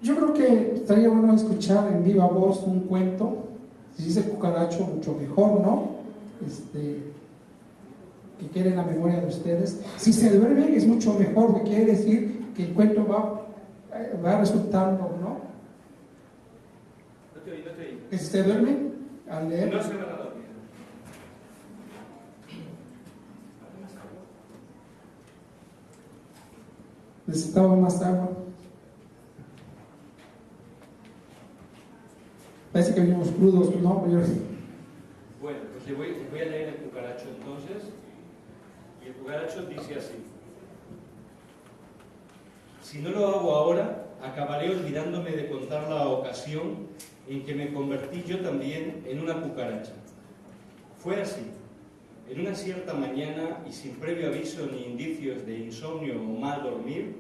Yo creo que estaría bueno escuchar en viva voz un cuento. Si dice cucaracho, mucho mejor, ¿no? Que quede en la memoria de ustedes. Si se duermen, es mucho mejor, porque quiere decir que el cuento va resultando, ¿no? No te oí. Que si se duermen al leer. No se van a dormir. Necesitaba más agua. Parece que venimos crudos, ¿no? Bueno, pues les voy a leer el cucaracho entonces. Y el cucaracho dice así: si no lo hago ahora, acabaré olvidándome de contar la ocasión en que me convertí yo también en una cucaracha. Fue así. En una cierta mañana, y sin previo aviso ni indicios de insomnio o mal dormir,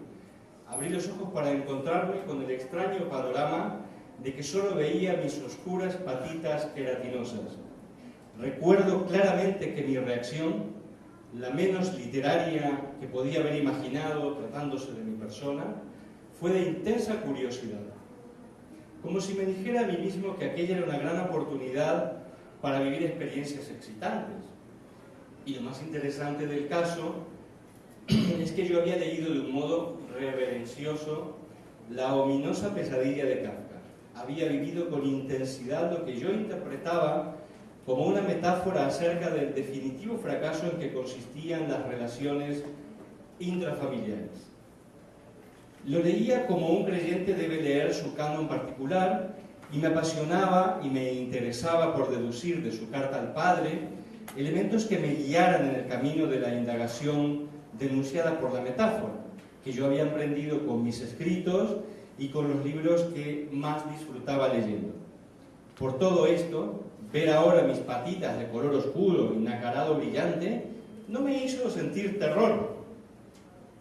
abrí los ojos para encontrarme con el extraño panorama de que solo veía mis oscuras patitas queratinosas. Recuerdo claramente que mi reacción, la menos literaria que podía haber imaginado tratándose de mi persona, fue de intensa curiosidad. Como si me dijera a mí mismo que aquella era una gran oportunidad para vivir experiencias excitantes. Y lo más interesante del caso es que yo había leído de un modo reverencioso la ominosa pesadilla de Kafka. Había vivido con intensidad lo que yo interpretaba como una metáfora acerca del definitivo fracaso en que consistían las relaciones intrafamiliares. Lo leía como un creyente debe leer su canon particular y me apasionaba y me interesaba por deducir de su carta al padre elementos que me guiaran en el camino de la indagación denunciada por la metáfora, que yo había emprendido con mis escritos y con los libros que más disfrutaba leyendo. Por todo esto, ver ahora mis patitas de color oscuro y nacarado brillante no me hizo sentir terror,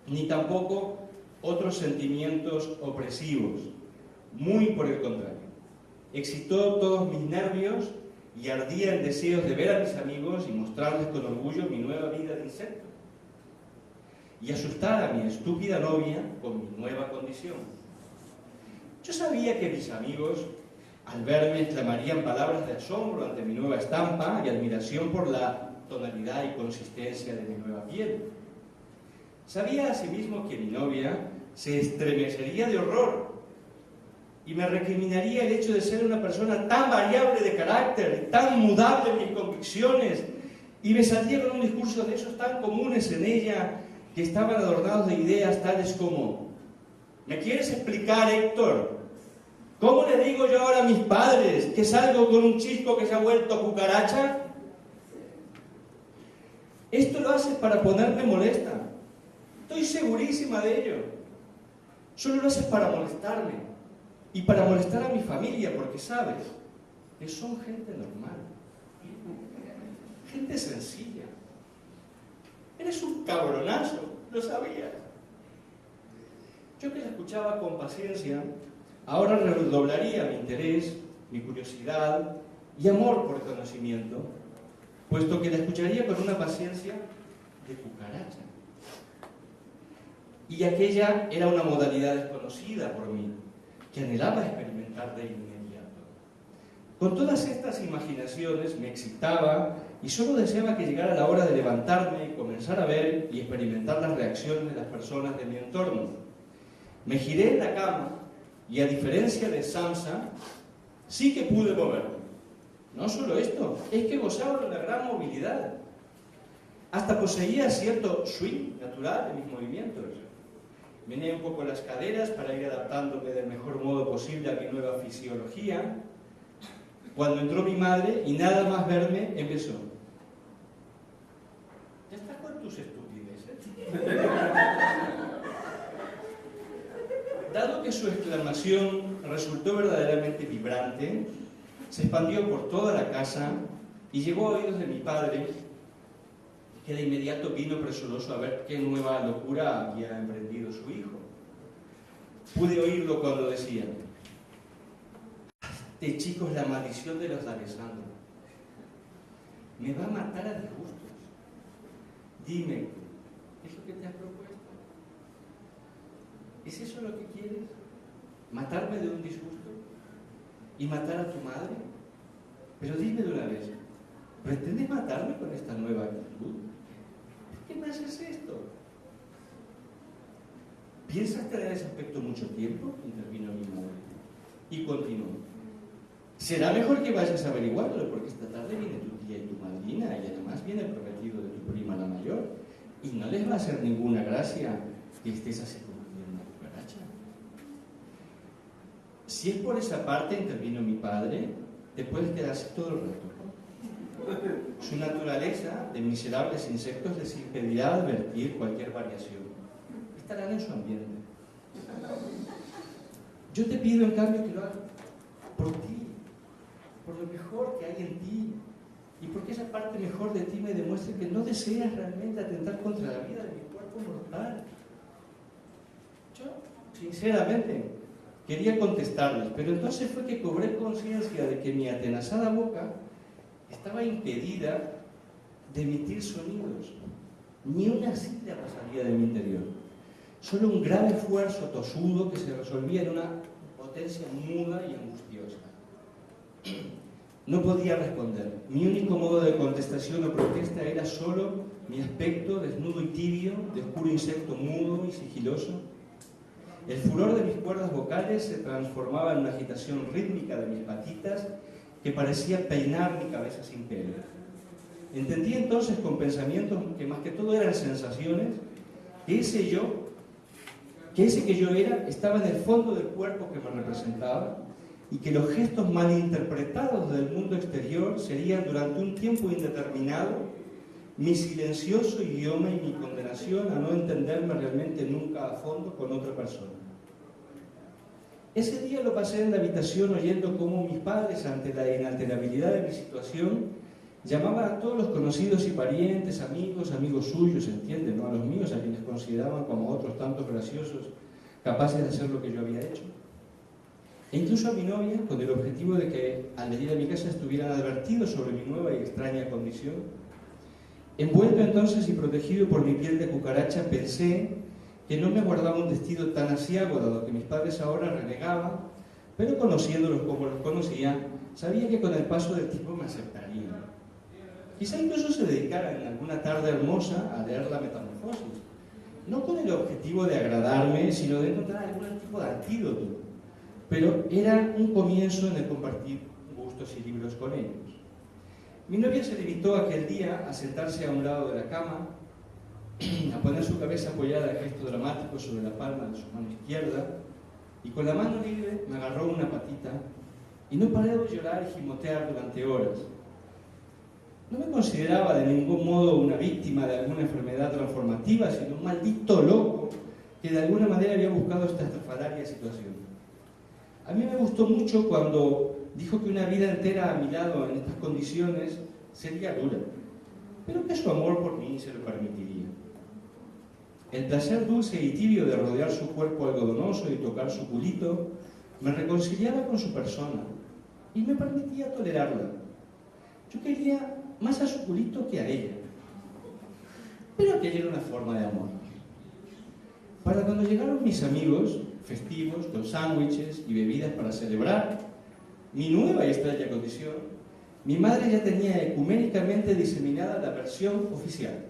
ni tampoco otros sentimientos opresivos. Muy por el contrario. Excitó todos mis nervios y ardía en deseos de ver a mis amigos y mostrarles con orgullo mi nueva vida de insecto. Y asustar a mi estúpida novia con mi nueva condición. Yo sabía que mis amigos, al verme, exclamarían palabras de asombro ante mi nueva estampa y admiración por la tonalidad y consistencia de mi nueva piel. Sabía asimismo que mi novia se estremecería de horror y me recriminaría el hecho de ser una persona tan variable de carácter, tan mudable en mis convicciones, y me salía con un discurso de esos tan comunes en ella, que estaban adornados de ideas tales como: ¿me quieres explicar, Héctor? ¿Cómo le digo yo ahora a mis padres que salgo con un chico que se ha vuelto cucaracha? Esto lo haces para ponerme molesta. Estoy segurísima de ello. Solo lo haces para molestarme y para molestar a mi familia, porque sabes que son gente normal, gente sencilla. Eres un cabronazo, lo sabías. Yo que la escuchaba con paciencia, ahora redoblaría mi interés, mi curiosidad y amor por el conocimiento, puesto que la escucharía con una paciencia de cucaracha. Y aquella era una modalidad desconocida por mí, que anhelaba experimentar de inmediato. Con todas estas imaginaciones me excitaba y solo deseaba que llegara la hora de levantarme y comenzar a ver y experimentar las reacciones de las personas de mi entorno. Me giré en la cama y, a diferencia de Samsa, sí que pude moverme. No solo esto, es que gozaba de una gran movilidad. Hasta poseía cierto swing natural en mis movimientos. Meneé un poco las caderas para ir adaptándome del mejor modo posible a mi nueva fisiología. Cuando entró mi madre y nada más verme, empezó: ¿ya estás con tus estupideces? Dado que su exclamación resultó verdaderamente vibrante, se expandió por toda la casa y llegó a oídos de mi padre, que de inmediato vino presuroso a ver qué nueva locura había emprendido su hijo. Pude oírlo cuando decía: este chico es la maldición de los Alessandro. Me va a matar a disgustos. Dime, ¿qué es lo que te has propuesto? ¿Es eso lo que quieres? ¿Matarme de un disgusto? ¿Y matar a tu madre? Pero dime de una vez, ¿pretendes matarme con esta nueva actitud? ¿Qué me haces esto? ¿Piensas tener ese aspecto mucho tiempo? Intervino mi madre. Y continuó. Será mejor que vayas a averiguarlo, porque esta tarde viene tu tía y tu madrina, y además viene el prometido de tu prima la mayor, y no les va a hacer ninguna gracia que estés así como una cucaracha. Si es por esa parte, intervino mi padre, te puedes quedar así todo el rato. Su naturaleza de miserables insectos les impedirá advertir cualquier variación. Estarán en su ambiente. Yo te pido en cambio que lo hagas por ti, por lo mejor que hay en ti, y porque esa parte mejor de ti me demuestre que no deseas realmente atentar contra la vida de mi cuerpo mortal. Yo, sinceramente, quería contestarles, pero entonces fue que cobré conciencia de que mi atenazada boca estaba impedida de emitir sonidos. Ni una sílaba salía de mi interior. Solo un grave esfuerzo tosudo que se resolvía en una potencia muda y angustiosa. No podía responder. Mi único modo de contestación o protesta era solo mi aspecto desnudo y tibio, de oscuro insecto mudo y sigiloso. El furor de mis cuerdas vocales se transformaba en una agitación rítmica de mis patitas que parecía peinar mi cabeza sin pelo. Entendí entonces con pensamientos que más que todo eran sensaciones, que ese que yo era estaba en el fondo del cuerpo que me representaba y que los gestos malinterpretados del mundo exterior serían durante un tiempo indeterminado mi silencioso idioma y mi condenación a no entenderme realmente nunca a fondo con otra persona. Ese día lo pasé en la habitación oyendo cómo mis padres, ante la inalterabilidad de mi situación, llamaban a todos los conocidos y parientes, amigos suyos, ¿entienden? ¿No? A los míos, a quienes consideraban como otros tantos graciosos, capaces de hacer lo que yo había hecho. E incluso a mi novia, con el objetivo de que al venir a mi casa estuvieran advertidos sobre mi nueva y extraña condición. Envuelto entonces y protegido por mi piel de cucaracha, pensé que no me aguardaba un destino tan aciago, dado que mis padres ahora renegaban, pero conociéndolos como los conocía, sabía que con el paso del tiempo me aceptarían. Quizá incluso se dedicaran en alguna tarde hermosa a leer la Metamorfosis, no con el objetivo de agradarme, sino de encontrar algún tipo de antídoto, pero era un comienzo en el compartir gustos y libros con ellos. Mi novia se limitó aquel día a sentarse a un lado de la cama, a poner su cabeza apoyada en gesto dramático sobre la palma de su mano izquierda, y con la mano libre me agarró una patita y no paré de llorar y gimotear durante horas. No me consideraba de ningún modo una víctima de alguna enfermedad transformativa, sino un maldito loco que de alguna manera había buscado esta estrafalaria situación. A mí me gustó mucho cuando dijo que una vida entera a mi lado en estas condiciones sería dura, pero que su amor por mí se lo permitiría. El placer dulce y tibio de rodear su cuerpo algodonoso y tocar su culito me reconciliaba con su persona y me permitía tolerarla. Yo quería más a su culito que a ella, pero aquella era una forma de amor. Para cuando llegaron mis amigos festivos, con sándwiches y bebidas para celebrar mi nueva y extraña condición, mi madre ya tenía ecuménicamente diseminada la versión oficial.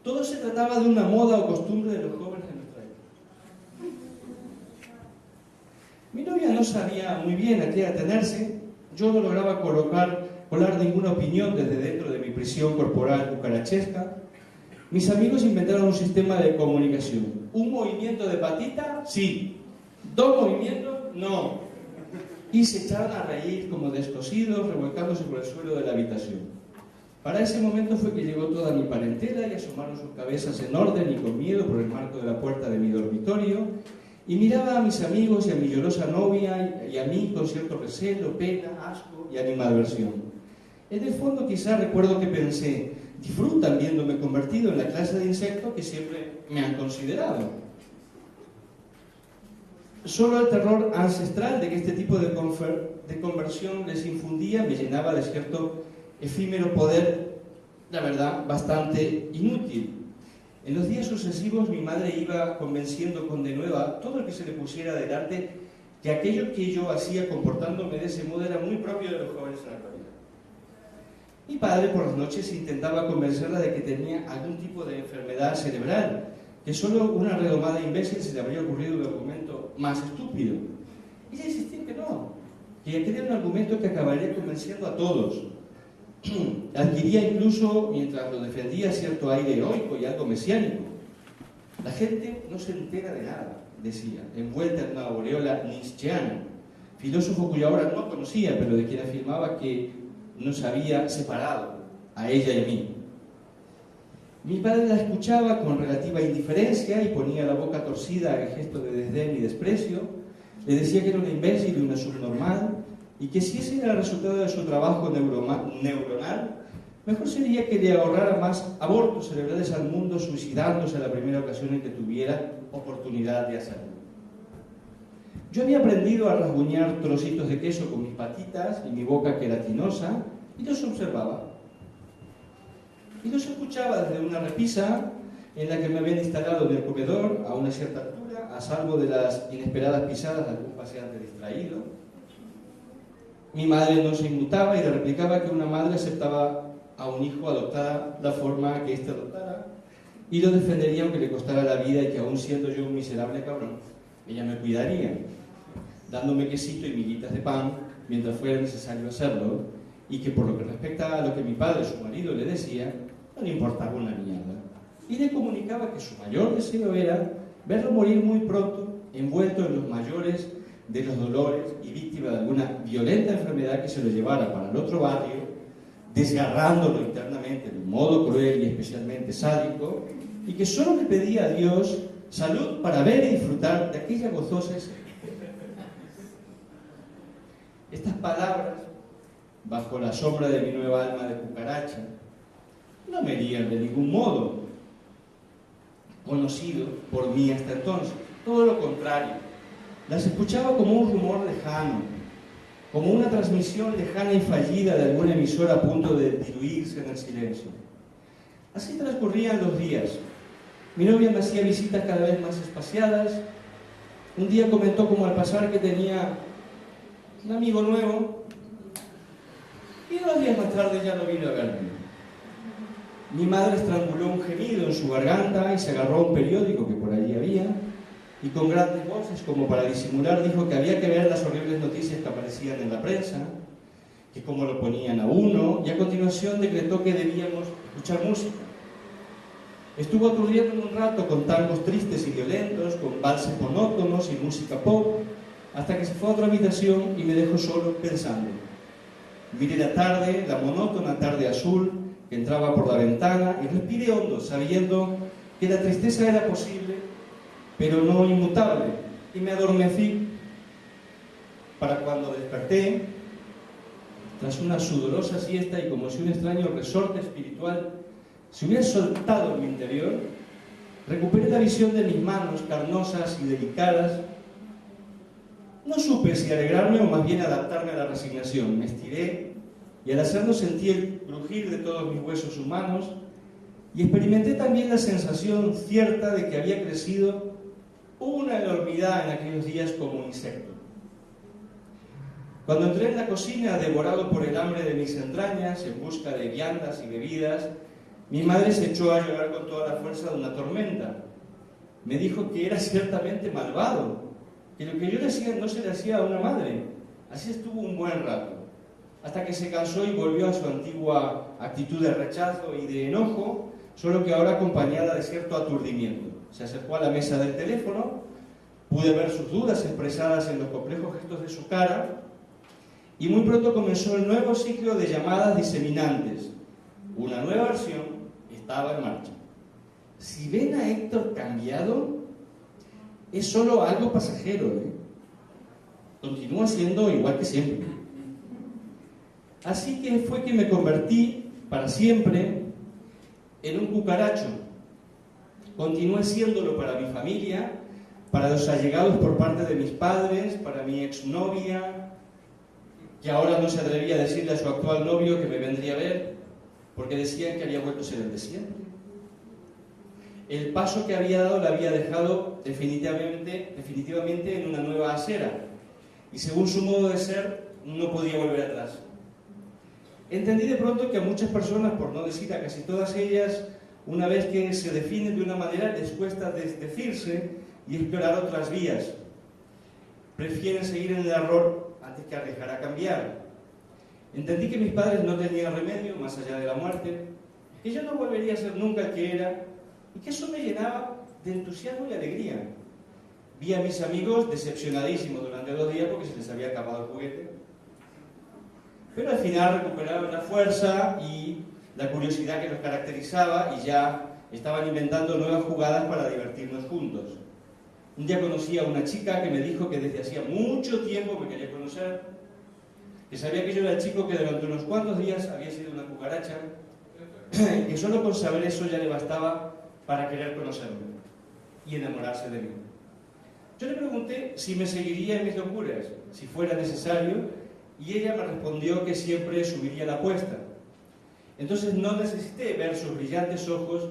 Todo se trataba de una moda o costumbre de los jóvenes de nuestra época. Mi novia no sabía muy bien a qué atenerse. Yo no lograba colar ninguna opinión desde dentro de mi prisión corporal cucarachesca. Mis amigos inventaron un sistema de comunicación. ¿Un movimiento de patita? Sí. ¿Dos movimientos? No. Y se echaron a reír como descosidos, revolcándose por el suelo de la habitación. Para ese momento fue que llegó toda mi parentela y asomaron sus cabezas en orden y con miedo por el marco de la puerta de mi dormitorio, y miraba a mis amigos y a mi llorosa novia y a mí con cierto recelo, pena, asco y animadversión. En el fondo quizá recuerdo que pensé: disfrutan viéndome convertido en la clase de insecto que siempre me han considerado. Solo el terror ancestral de que este tipo de conversión les infundía me llenaba de cierto efímero poder, la verdad, bastante inútil. En los días sucesivos mi madre iba convenciendo con denuedo a todo el que se le pusiera delante que aquello que yo hacía comportándome de ese modo era muy propio de los jóvenes en la actualidad. Mi padre por las noches intentaba convencerla de que tenía algún tipo de enfermedad cerebral, que solo una redomada imbécil se le habría ocurrido un argumento más estúpido. Ella insistía en que no, que aquel era un argumento que acabaría convenciendo a todos. Adquiría incluso, mientras lo defendía, cierto aire heroico y algo mesiánico. La gente no se entera de nada, decía, envuelta en una aureola nietzscheana, filósofo cuya obra no conocía, pero de quien afirmaba que nos había separado, a ella y a mí. Mi padre la escuchaba con relativa indiferencia y ponía la boca torcida en gesto de desdén y desprecio. Le decía que era una imbécil y una subnormal, y que si ese era el resultado de su trabajo neuronal, mejor sería que le ahorrara más abortos cerebrales al mundo suicidándose a la primera ocasión en que tuviera oportunidad de hacerlo. Yo había aprendido a rasguñar trocitos de queso con mis patitas y mi boca queratinosa, y los observaba. Y los escuchaba desde una repisa en la que me habían instalado en el comedor a una cierta altura, a salvo de las inesperadas pisadas de algún paseante distraído. Mi madre no se inmutaba y le replicaba que una madre aceptaba a un hijo adoptada la forma que éste adoptara y lo defendería aunque le costara la vida y que aún siendo yo un miserable cabrón, ella me cuidaría, dándome quesito y miguitas de pan mientras fuera necesario hacerlo, y que por lo que respecta a lo que mi padre, su marido, le decía, no le importaba una mierda. Y le comunicaba que su mayor deseo era verlo morir muy pronto, envuelto en los mayores de los dolores y víctima de alguna violenta enfermedad que se lo llevara para el otro barrio, desgarrándolo internamente de un modo cruel y especialmente sádico, y que solo le pedía a Dios salud para ver y disfrutar de aquella gozosa escena. Estas palabras, bajo la sombra de mi nueva alma de cucaracha, no me herían de ningún modo conocido por mí hasta entonces. Todo lo contrario, las escuchaba como un rumor lejano, como una transmisión lejana y fallida de alguna emisora a punto de diluirse en el silencio. Así transcurrían los días. Mi novia me hacía visitas cada vez más espaciadas. Un día comentó como al pasar que tenía un amigo nuevo, y 2 días más tarde ya no vino a verme. Mi madre estranguló un gemido en su garganta y se agarró a un periódico que por allí había, y con grandes voces, como para disimular, dijo que había que ver las horribles noticias que aparecían en la prensa, que cómo lo ponían a uno, y a continuación decretó que debíamos escuchar música. Estuvo aturdiéndome un rato con tangos tristes y violentos, con valses monótonos y música pop, hasta que se fue a otra habitación y me dejó solo pensando. Miré la tarde, la monótona tarde azul que entraba por la ventana, y respiré hondo, sabiendo que la tristeza era posible, pero no inmutable, y me adormecí para cuando desperté, tras una sudorosa siesta y como si un extraño resorte espiritual se hubiera soltado en mi interior, recuperé la visión de mis manos carnosas y delicadas. No supe si alegrarme o más bien adaptarme a la resignación. Me estiré y al hacerlo sentí el crujir de todos mis huesos humanos y experimenté también la sensación cierta de que había crecido una enormidad en aquellos días como un insecto. Cuando entré en la cocina, devorado por el hambre de mis entrañas, en busca de viandas y bebidas, mi madre se echó a llorar con toda la fuerza de una tormenta. Me dijo que era ciertamente malvado, que lo que yo le hacía no se le hacía a una madre. Así estuvo un buen rato, hasta que se cansó y volvió a su antigua actitud de rechazo y de enojo, solo que ahora acompañada de cierto aturdimiento. Se acercó a la mesa del teléfono, pude ver sus dudas expresadas en los complejos gestos de su cara, y muy pronto comenzó el nuevo ciclo de llamadas diseminantes. Una nueva versión estaba en marcha. Si ven a Héctor cambiado, es solo algo pasajero, Continúa siendo igual que siempre. Así que fue que me convertí para siempre en un cucaracho. Continué siéndolo para mi familia, para los allegados por parte de mis padres, para mi exnovia, que ahora no se atrevía a decirle a su actual novio que me vendría a ver, porque decían que había vuelto a ser el de siempre. el paso que había dado le había dejado definitivamente en una nueva acera, y según su modo de ser, no podía volver atrás. Entendí de pronto que a muchas personas, por no decir a casi todas ellas, una vez que se definen de una manera, les cuesta desdecirse y explorar otras vías. Prefieren seguir en el error antes que arriesgar a cambiar. Entendí que mis padres no tenían remedio más allá de la muerte, que yo no volvería a ser nunca el que era, y que eso me llenaba de entusiasmo y alegría. Vi a mis amigos decepcionadísimos durante 2 días porque se les había acabado el juguete, pero al final recuperaron la fuerza y la curiosidad que los caracterizaba y ya estaban inventando nuevas jugadas para divertirnos juntos. Un día conocí a una chica que me dijo que desde hacía mucho tiempo me quería conocer, que sabía que yo era el chico que durante unos cuantos días había sido una cucaracha, y que solo con saber eso ya le bastaba para querer conocerme y enamorarse de mí. Yo le pregunté si me seguiría en mis locuras, si fuera necesario, y ella me respondió que siempre subiría la apuesta. Entonces no necesité ver sus brillantes ojos,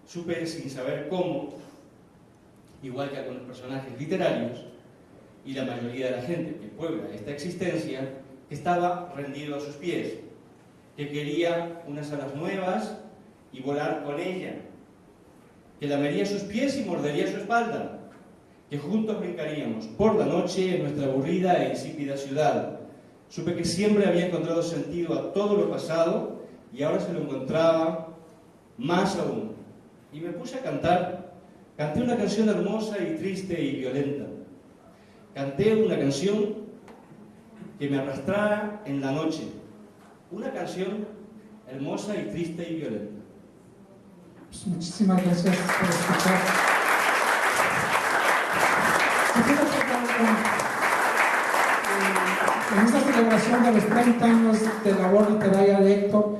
supe sin saber cómo, igual que algunos personajes literarios y la mayoría de la gente que puebla esta existencia, que estaba rendido a sus pies, que quería unas alas nuevas y volar con ella, que lamería sus pies y mordería su espalda, que juntos brincaríamos por la noche en nuestra aburrida e insípida ciudad. Supe que siempre había encontrado sentido a todo lo pasado y ahora se lo encontraba más aún. Y me puse a cantar. Canté una canción hermosa y triste y violenta. Canté una canción que me arrastrara en la noche. Una canción hermosa y triste y violenta. Pues muchísimas gracias por escuchar. En esta celebración de los 30 años de labor literaria de Héctor,